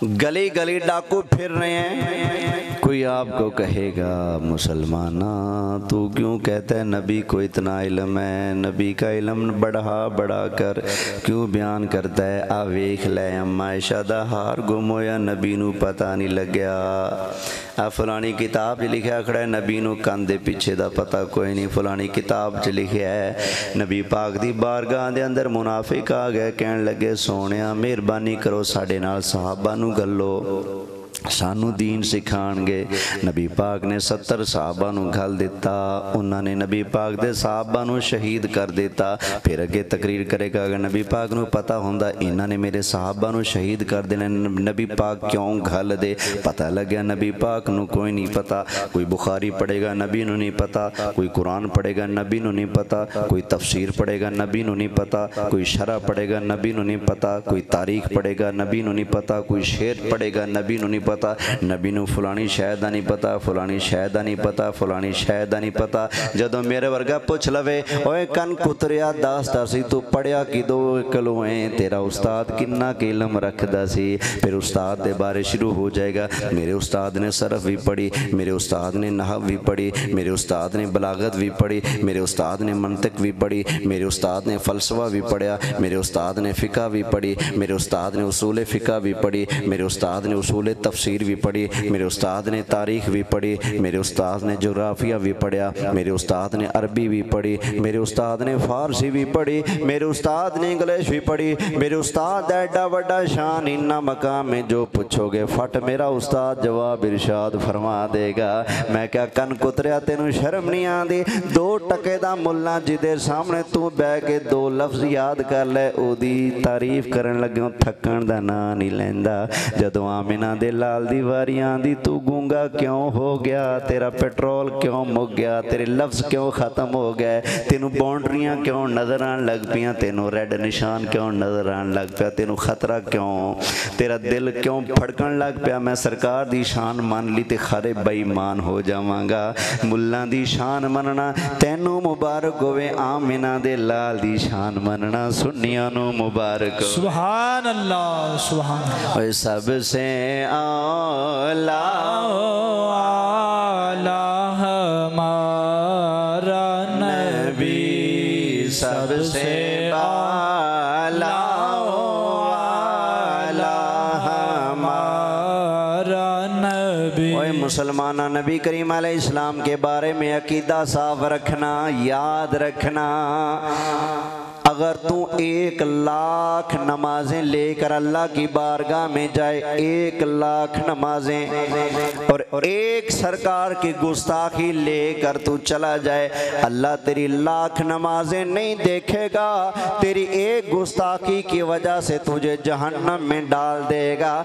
گلی گلی ڈاکو پھر رہے ہیں، کوئی آپ کو کہے گا مسلمانہ تو کیوں کہتا ہے نبی کو اتنا علم ہے، نبی کا علم بڑھا کر کیوں بیان کرتا ہے؟ آ ویکھ لے اما عائشہ دا ہار گم ہویا نبی نو پتہ نہیں لگیا، آ فلانی کتاب چ لکھیا کھڑا ہے نبی نو کان دے پیچھے دا پتہ کوئی نہیں، فلانی کتاب چ لکھیا ہے نبی پاک دی بارگاہ دے اندر منافق آ گئے کہن لگے سونیا مہربانی کرو ساڈے نال صحابہ نو گلو سانو دین سکھان گے۔ نبی پاک نے 70 صحابہ نو گھل دیتا، انہوں نے نبی پاک دے صحابہ نو شہید کر دیتا۔ پھر اگے تقریر کرے گا اگر نبی پاک نو پتہ ہوندہ انہوں نے میرے صحابہ نو شہید کر دینا، نبی پاک کیوں گھل دے؟ پتہ لگیا نبی پاک نو کوئی نہیں پتہ، کوئی بخاری پڑھے گا نبی نو نہیں پتہ، کوئی قرآن پڑھے گا نبی نو نہیں پتہ، کوئی تفسیر پڑھے گا نبی نو نہیں پتہ، کوئی شرح پڑھے گا نبی نو نہیں پتہ، کوئی تاریخ پڑھے گا نبی نو نہیں پتہ، کوئی شعر پڑھے گا نبی نو نہیں پتہ، نبی نو فلانی شاید نہیں پتہ، فلانی شاید نہیں پتہ، فلانی شاید نہیں پتہ۔ جدو میرے ورگا پوچھ لوے اوے کن کتریا داستا سی تو پڑھیا کی دو کلویں، تیرا استاد کننا کے علم رکھدا سی؟ پھر استاد دے بارے شروع ہو جائے گا، میرے استاد نے صرف بھی پڑھی، میرے استاد نے نحو بھی پڑھی، میرے استاد نے بلاغت بھی پڑھی، میرے استاد نے منطق بھی پڑھی، میرے استاد نے فلسفہ بھی پڑھیا، میرے استاد نے فقہ بھی پڑھی، میرے استاد نے اصول فقہ بھی پڑھی، میرے استاد نے اصول تفسیر بھی پڑھی، میرے استاد نے تاریخ بھی پڑھی، میرے استاد نے جغرافیہ بھی پڑھیا، میرے استاد نے عربی بھی پڑھی، میرے استاد نے فارسی بھی پڑھی، میرے استاد نے انگلش بھی پڑھی، میرے استاد ایڈا وڈا شان انہا مقام میں جو پوچھو گے فٹ میرا استاد جواب ارشاد فرما دے گا۔ میں کیا کن کتریا تینوں شرم نہیں آندی؟ 2 ٹکے دا ملا جدے سامنے تو بے کے 2 لفظ یاد کر لے او دی تعریف کرن لگوں تھکن دا نا نہیں لیندا۔ جدو آمنہ دے لال دی واریاں دی تو گونگا کیوں ہو گیا؟ تیرا پیٹرول کیوں مک گیا؟ تیرے لفظ کیوں ختم ہو گئے؟ تینوں باؤنڈریاں کیوں نظر آن لگ پیاں؟ تینوں ریڈ نشان کیوں نظر آن لگ پیا؟ تینوں خطرہ کیوں؟ تیرا دل کیوں پھڑکن لگ پیا؟ میں سرکار دی شان مان لی تے خارے بے ایمان ہو جاواں گا۔ ملہ دی شان مننا تینوں مبارک ہوئے، آمنہ دے لال دی شان مننا سنیاں نو مبارک۔ سبحان اللہ سبحان اللہ۔ اے سب سے اعلیٰ ہمارا نبی، سب سے اعلیٰ ہمارا نبی۔ اوے مسلمانہ نبی کریم علیہ السلام کے بارے میں عقیدہ صاف رکھنا، یاد رکھنا۔ اگر تو 1 لاکھ نمازیں لے کر اللہ کی بارگاہ میں جائے، 1 لاکھ نمازیں، اور 1 سرکار کی گستاخی لے کر تو چلا جائے، اللہ تیری 1 لاکھ نمازیں نہیں دیکھے گا، تیری 1 گستاخی کی وجہ سے تجھے جہنم میں ڈال دے گا۔